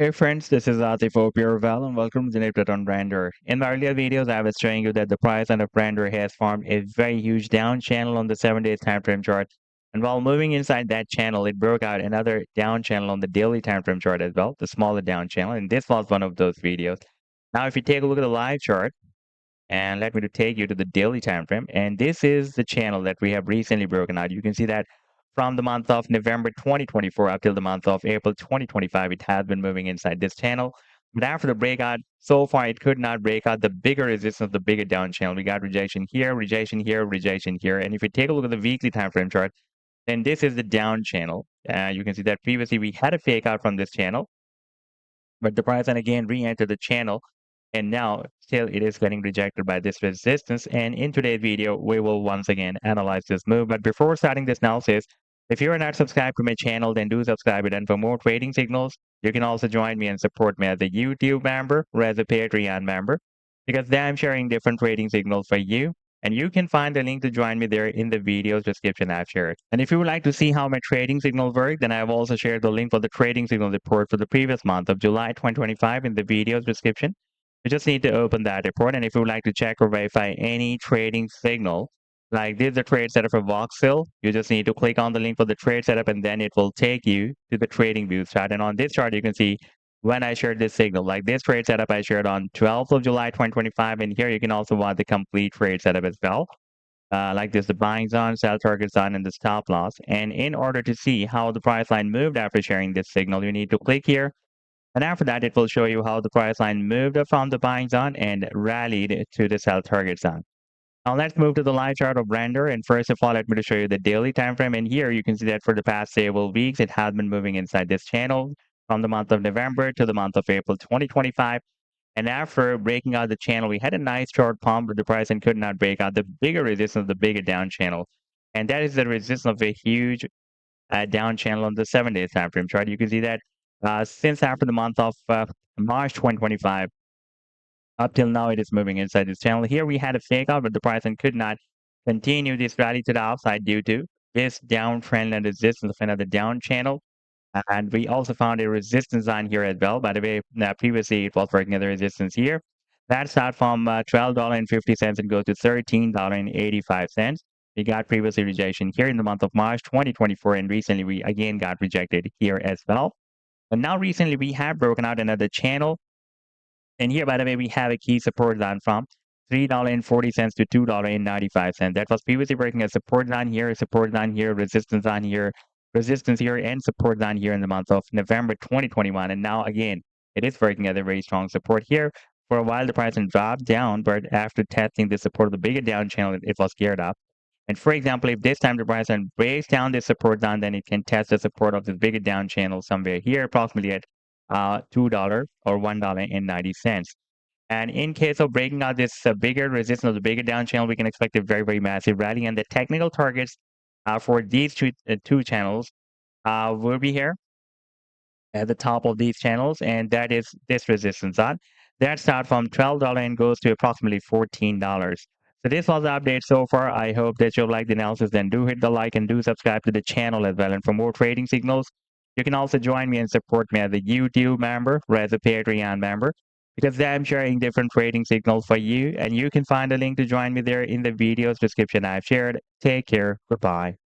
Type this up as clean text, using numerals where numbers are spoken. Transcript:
Hey friends, this is Atif. Hope you're well and welcome to the update on RNDR. In my earlier videos, I was showing you that the price on of RNDR has formed a very huge down channel on the 7-day time frame chart. And while moving inside that channel, it broke out another down channel on the daily time frame chart as well, the smaller down channel. And this was one of those videos. Now, if you take a look at the live chart, and let me to take you to the daily time frame, and this is the channel that we have recently broken out. You can see that from the month of November 2024 up till the month of April 2025, it has been moving inside this channel. But after the breakout, so far it could not break out the bigger resistance, the bigger down channel. We got rejection here, rejection here, rejection here. And if you take a look at the weekly time frame chart, then this is the down channel. You can see that previously we had a fake out from this channel, but the price and again re-entered the channel, and now still it is getting rejected by this resistance. And in today's video, we will once again analyze this move. But before starting this analysis, if you are not subscribed to my channel, then do subscribe it. And for more trading signals, you can also join me and support me as a YouTube member or as a Patreon member, because there I'm sharing different trading signals for you. And you can find the link to join me there in the video's description I've shared. And if you would like to see how my trading signals work, then I've also shared the link for the trading signal report for the previous month of July 2025 in the video's description. You just need to open that report. And if you would like to check or verify any trading signal, like this is the trade setup for Voxel, you just need to click on the link for the trade setup and then it will take you to the TradingView chart. And on this chart, you can see when I shared this signal, like this trade setup I shared on 12th of July 2025. And here you can also watch the complete trade setup as well. Like this, the buying zone, sell target zone, and the stop loss. And in order to see how the price line moved after sharing this signal, you need to click here. And after that, it will show you how the price line moved from the buying zone and rallied to the sell target zone. Now let's move to the live chart of RNDR. And first of all, let me to show you the daily time frame. And here you can see that for the past several weeks, it has been moving inside this channel from the month of November to the month of April 2025. And after breaking out the channel, we had a nice short pump, but the price and could not break out the bigger resistance, the bigger down channel. And that is the resistance of a huge down channel on the 7-day time frame chart. You can see that since after the month of March 2025, up till now, it is moving inside this channel. Here we had a fake out, but the price and could not continue this rally to the upside due to this downtrend and resistance of another down channel. And we also found a resistance line here as well. By the way, previously it was working at the resistance here. That started from $12.50 and goes to $13.85. We got previously rejection here in the month of March 2024, and recently we again got rejected here as well. And now recently we have broken out another channel. And here, by the way, we have a key support line from $3.40 to $2.95. That was previously working as support line here, resistance line here, resistance here, and support line here in the month of November 2021. And now again, it is working as a very strong support here. For a while, the price dropped down, but after testing the support of the bigger down channel, it was geared up. And for example, if this time the price breaks down this support down, then it can test the support of this bigger down channel somewhere here, approximately at $2 or $1.90. And in case of breaking out this bigger resistance of the bigger down channel, we can expect a very, very massive rally. And the technical targets for these two channels will be here at the top of these channels, and that is this resistance on. That starts from $12 and goes to approximately $14. So this was the update so far. I hope that you'll like the analysis. Then do hit the like and do subscribe to the channel as well. And for more trading signals, you can also join me and support me as a YouTube member or as a Patreon member, because I'm sharing different trading signals for you. And you can find a link to join me there in the video's description I've shared. Take care. Goodbye.